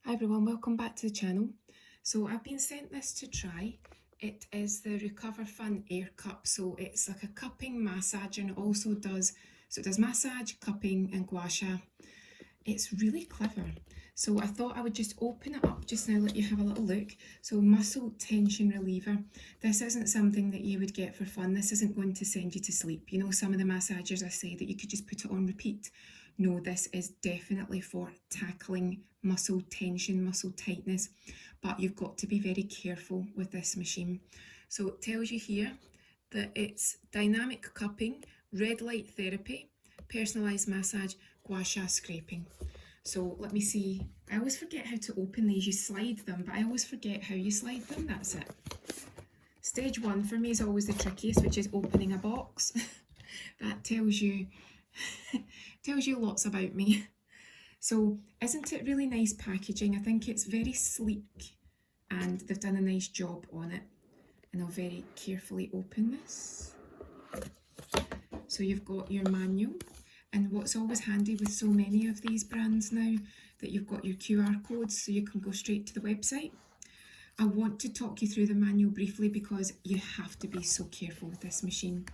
Hi everyone, welcome back to the channel. So I've been sent this to try. It is the RecoverFun Aircup. So it's like a cupping massage and it also does massage, cupping and Gua Sha. It's really clever. So I thought I would just open it up just now, let you have a little look. So muscle tension reliever. This isn't something that you would get for fun. This isn't going to send you to sleep. You know, some of the massagers I say that you could just put it on repeat. No, this is definitely for tackling muscle tension, muscle tightness, but you've got to be very careful with this machine. So it tells you here that it's dynamic cupping, red light therapy, personalised massage, Gua Sha scraping. So let me see, I always forget how to open these. You slide them, but I always forget how you slide them. That's it. Stage one for me is always the trickiest, which is opening a box. That tells you lots about me. So isn't it really nice packaging? I think it's very sleek and they've done a nice job on it. And I'll very carefully open this. So you've got your manual, and what's always handy with so many of these brands now, that you've got your QR codes so you can go straight to the website. I want to talk you through the manual briefly because you have to be so careful with this machine.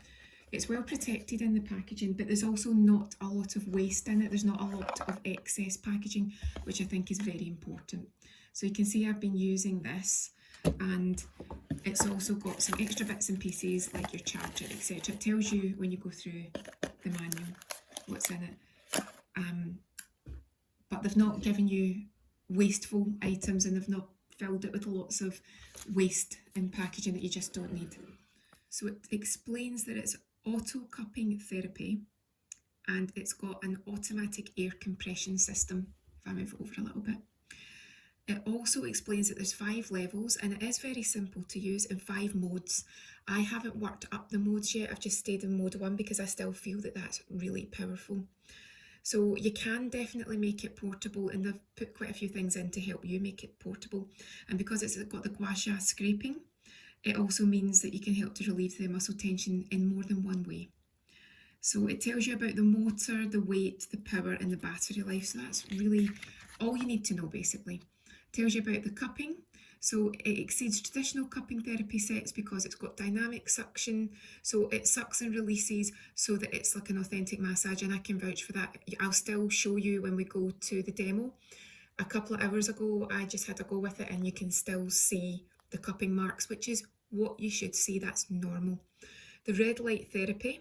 It's well protected in the packaging, but there's also not a lot of waste in it. There's not a lot of excess packaging, which I think is very important. So you can see I've been using this, and it's also got some extra bits and pieces like your charger, etc. It tells you when you go through the manual what's in it. But they've not given you wasteful items, and they've not filled it with lots of waste in packaging that you just don't need. So it explains that it's auto cupping therapy, and it's got an automatic air compression system. If I move over a little bit. It also explains that there's 5 levels, and it is very simple to use in 5 modes. I haven't worked up the modes yet. I've just stayed in mode 1 because I still feel that that's really powerful. So you can definitely make it portable, and they've put quite a few things in to help you make it portable. And because it's got the Gua Sha scraping, it also means that you can help to relieve the muscle tension in more than one way. So it tells you about the motor, the weight, the power and the battery life. So that's really all you need to know basically. It tells you about the cupping. So it exceeds traditional cupping therapy sets because it's got dynamic suction. So it sucks and releases so that it's like an authentic massage, and I can vouch for that. I'll still show you when we go to the demo. A couple of hours ago, I just had a go with it, and you can still see the cupping marks, which is what you should see. That's normal. The red light therapy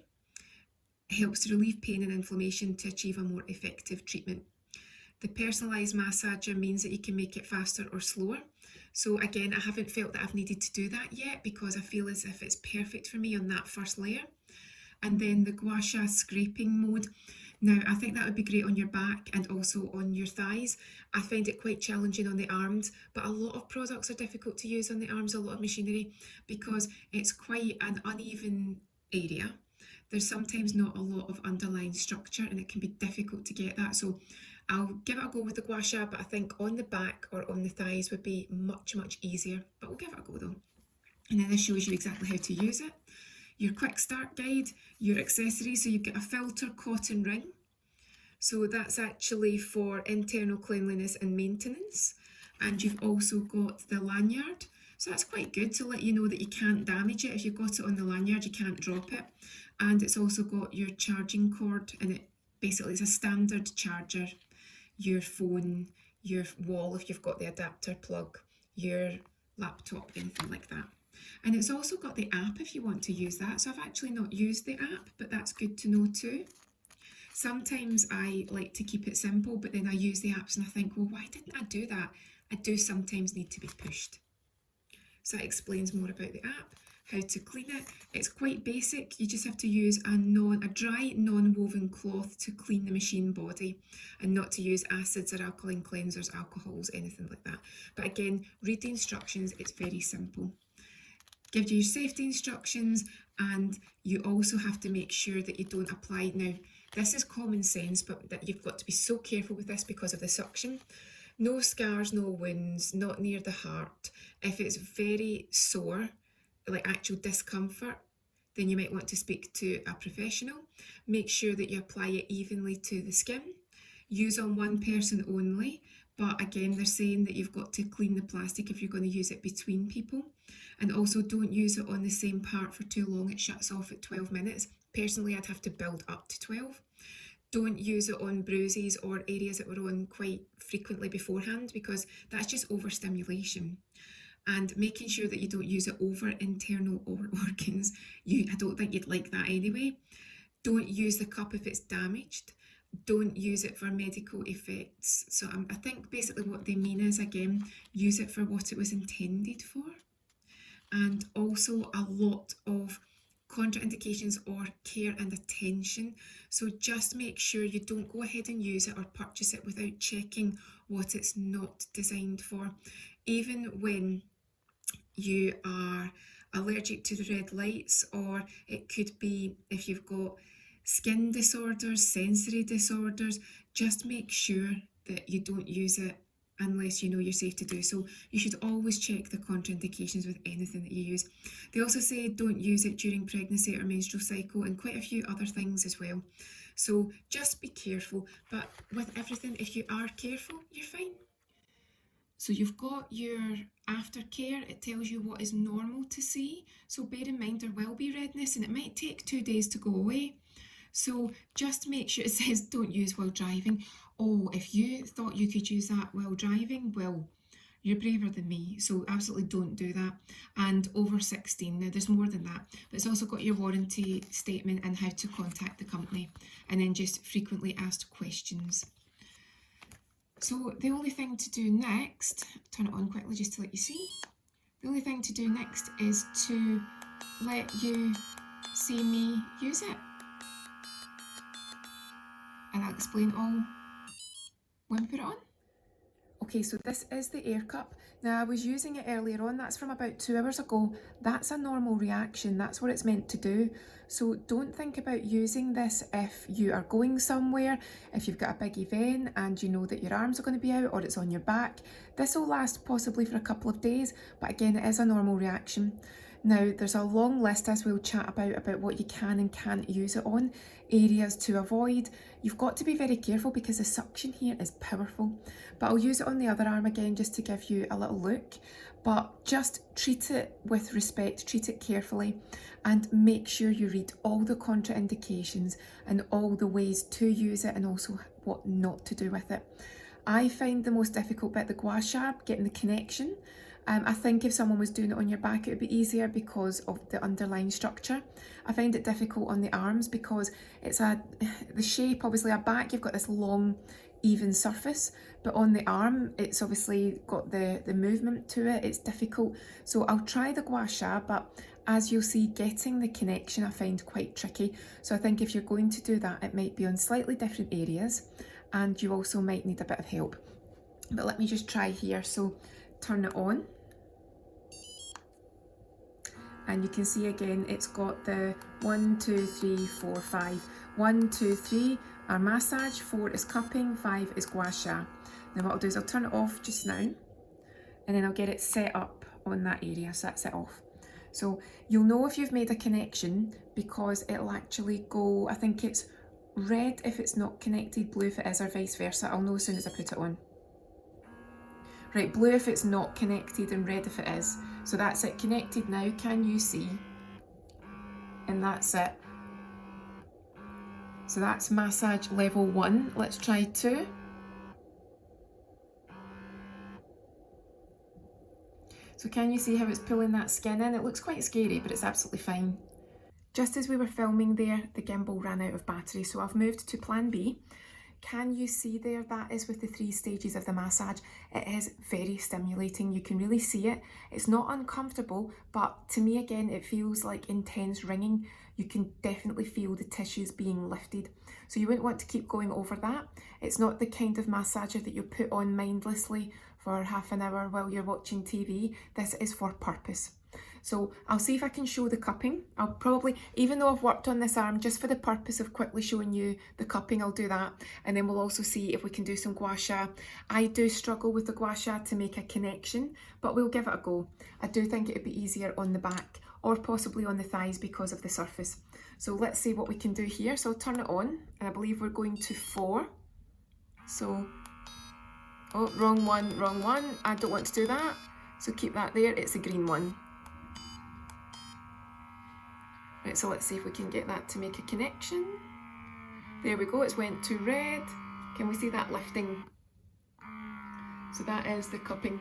helps to relieve pain and inflammation to achieve a more effective treatment. The personalised massager means that you can make it faster or slower. So again, I haven't felt that I've needed to do that yet because I feel as if it's perfect for me on that first layer. And then the Gua Sha scraping mode. Now, I think that would be great on your back and also on your thighs. I find it quite challenging on the arms, but a lot of products are difficult to use on the arms, a lot of machinery, because it's quite an uneven area. There's sometimes not a lot of underlying structure, and it can be difficult to get that. So I'll give it a go with the Gua Sha, but I think on the back or on the thighs would be much, much easier. But we'll give it a go though. And then this shows you exactly how to use it. Your quick start guide, your accessories. So you've got a filter cotton ring. So that's actually for internal cleanliness and maintenance. And you've also got the lanyard. So that's quite good to let you know that you can't damage it. If you've got it on the lanyard, you can't drop it. And it's also got your charging cord, and it basically is a standard charger, your phone, your wall if you've got the adapter plug, your laptop, anything like that. And it's also got the app if you want to use that. So I've actually not used the app, but that's good to know too. Sometimes I like to keep it simple, but then I use the apps and I think, well, why didn't I do that? I do sometimes need to be pushed. So it explains more about the app, how to clean it. It's quite basic. You just have to use a dry non-woven cloth to clean the machine body, and not to use acids or alkaline cleansers, alcohols, anything like that. But again, read the instructions. It's very simple. Gives you your safety instructions, and you also have to make sure that you don't apply. Now, this is common sense, but that you've got to be so careful with this because of the suction. No scars, no wounds, not near the heart. If it's very sore, like actual discomfort, then you might want to speak to a professional. Make sure that you apply it evenly to the skin. Use on one person only, But again, they're saying that you've got to clean the plastic if you're going to use it between people. And also don't use it on the same part for too long. It shuts off at 12 minutes. Personally, I'd have to build up to 12. Don't use it on bruises or areas that were on quite frequently beforehand, because that's just overstimulation. And making sure that you don't use it over internal organs. I don't think you'd like that anyway. Don't use the cup if it's damaged. Don't use it for medical effects. So I think basically what they mean is, again, use it for what it was intended for. And also a lot of contraindications or care and attention. So just make sure you don't go ahead and use it or purchase it without checking what it's not designed for. Even when you are allergic to the red lights, or it could be if you've got skin disorders, sensory disorders, just make sure that you don't use it unless you know you're safe to do so. You should always check the contraindications with anything that you use. They also say don't use it during pregnancy or menstrual cycle, and quite a few other things as well. So just be careful, but with everything, if you are careful, you're fine. So you've got your aftercare. It tells you what is normal to see. So bear in mind there will be redness and it might take 2 days to go away. So just make sure it says don't use while driving. Oh, if you thought you could use that while driving, well, you're braver than me, so absolutely don't do that. And over 16, now there's more than that, but it's also got your warranty statement and how to contact the company, and then just frequently asked questions. So the only thing to do next, turn it on quickly just to let you see. The only thing to do next is to let you see me use it. And I'll explain all when we put it on. Okay, so this is the Aircup. Now I was using it earlier on, that's from about 2 hours ago. That's a normal reaction, that's what it's meant to do. So don't think about using this if you are going somewhere, if you've got a big event and you know that your arms are going to be out or it's on your back. This will last possibly for a couple of days, but again, it is a normal reaction. Now, there's a long list, as we'll chat about what you can and can't use it on, areas to avoid. You've got to be very careful because the suction here is powerful. But I'll use it on the other arm again just to give you a little look. But just treat it with respect, treat it carefully, and make sure you read all the contraindications and all the ways to use it and also what not to do with it. I find the most difficult bit the Gua Sha, getting the connection. I think if someone was doing it on your back, it would be easier because of the underlying structure. I find it difficult on the arms because it's the shape, obviously, a back, you've got this long, even surface, but on the arm, it's obviously got the movement to it. It's difficult. So I'll try the Gua Sha, but as you'll see, getting the connection I find quite tricky. So I think if you're going to do that, it might be on slightly different areas, and you also might need a bit of help. But let me just try here. So turn it on, and you can see again it's got the 1, 2, 3, 4, 5. 1, 2, 3 are massage, 4 is cupping, 5 is Gua Sha. Now what I'll do is I'll turn it off just now, and then I'll get it set up on that area, so that's it off. So you'll know if you've made a connection because it'll actually go, I think it's red if it's not connected, blue if it is, or vice versa. I'll know as soon as I put it on. Right, blue if it's not connected and red if it is. So that's it, connected now, can you see? And that's it. So that's massage level 1. Let's try 2. So can you see how it's pulling that skin in? It looks quite scary, but it's absolutely fine. Just as we were filming there, the gimbal ran out of battery, so I've moved to plan B. Can you see there? That is with the 3 stages of the massage. It is very stimulating. You can really see it. It's not uncomfortable, but to me, again, it feels like intense ringing. You can definitely feel the tissues being lifted. So you wouldn't want to keep going over that. It's not the kind of massager that you put on mindlessly for half an hour while you're watching TV. This is for purpose. So I'll see if I can show the cupping. I'll probably, even though I've worked on this arm just for the purpose of quickly showing you the cupping, I'll do that. And then we'll also see if we can do some Gua Sha. I do struggle with the Gua Sha to make a connection, but we'll give it a go. I do think it would be easier on the back or possibly on the thighs because of the surface. So let's see what we can do here. So I'll turn it on, and I believe we're going to 4. So Oh, wrong one, wrong one. I don't want to do that. So keep that there, it's the green one. Right, so let's see if we can get that to make a connection. There we go, it's went to red. Can we see that lifting? So that is the cupping.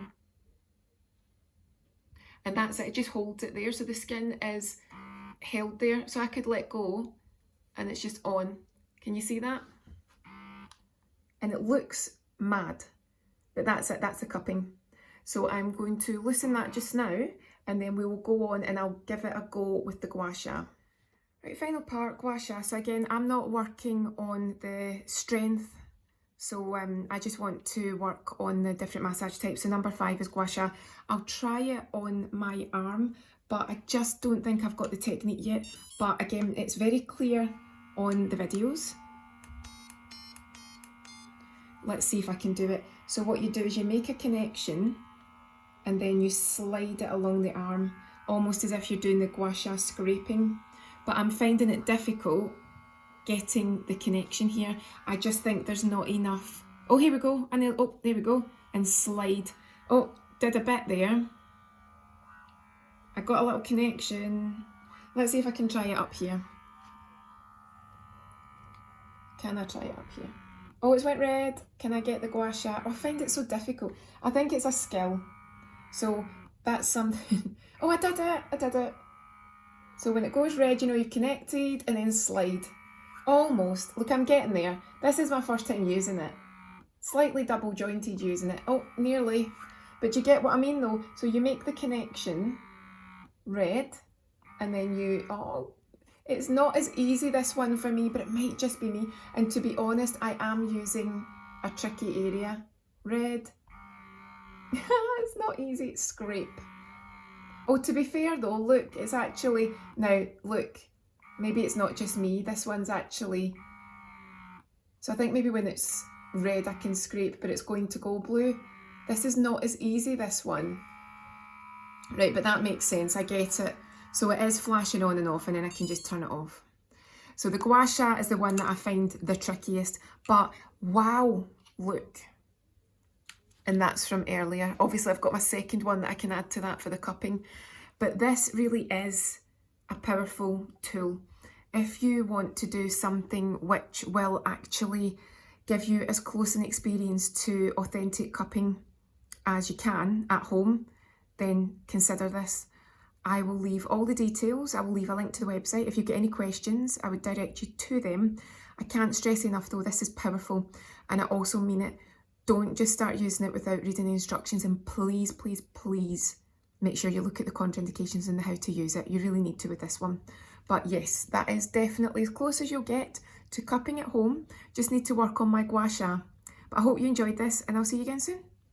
And that's it, it just holds it there. So the skin is held there. So I could let go and it's just on. Can you see that? And it looks mad, but that's it, that's the cupping. So I'm going to loosen that just now, and then we will go on and I'll give it a go with the Gua Sha. Right, final part, Gua Sha. So again, I'm not working on the strength, so I just want to work on the different massage types. So number 5 is Gua Sha. I'll try it on my arm, but I just don't think I've got the technique yet. But again, it's very clear on the videos. Let's see if I can do it. So what you do is you make a connection and then you slide it along the arm, almost as if you're doing the Gua Sha scraping. But I'm finding it difficult getting the connection here. I just think there's not enough. Oh, here we go. And oh, there we go. And slide. Oh, did a bit there. I got a little connection. Let's see if I can try it up here. Can I try it up here? Oh, it's went red. Can I get the Gua Sha? Oh, I find it so difficult. I think it's a skill. So that's something. Oh, I did it. I did it. So when it goes red, you know you've connected, and then slide. Almost. Look, I'm getting there. This is my first time using it. Slightly double jointed using it. Oh, nearly. But you get what I mean though. So you make the connection red, and then you, oh, it's not as easy, this one, for me, but it might just be me. And to be honest, I am using a tricky area. Red. It's not easy. Scrape. Oh, to be fair though, look, it's actually, now look, maybe it's not just me. This one's actually, so I think maybe when it's red I can scrape, but it's going to go blue. This is not as easy, this one. Right, but that makes sense. I get it. So it is flashing on and off, and then I can just turn it off. So the Gua Sha is the one that I find the trickiest, but wow, look. And that's from earlier. Obviously I've got my second one that I can add to that for the cupping, but this really is a powerful tool. If you want to do something which will actually give you as close an experience to authentic cupping as you can at home, then consider this. I will leave all the details. I will leave a link to the website. If you get any questions, I would direct you to them. I can't stress enough though, this is powerful, and I also mean it. Don't just start using it without reading the instructions, and please, please, please make sure you look at the contraindications and how to use it. You really need to with this one. But yes, that is definitely as close as you'll get to cupping at home. Just need to work on my Gua Sha. But I hope you enjoyed this, and I'll see you again soon.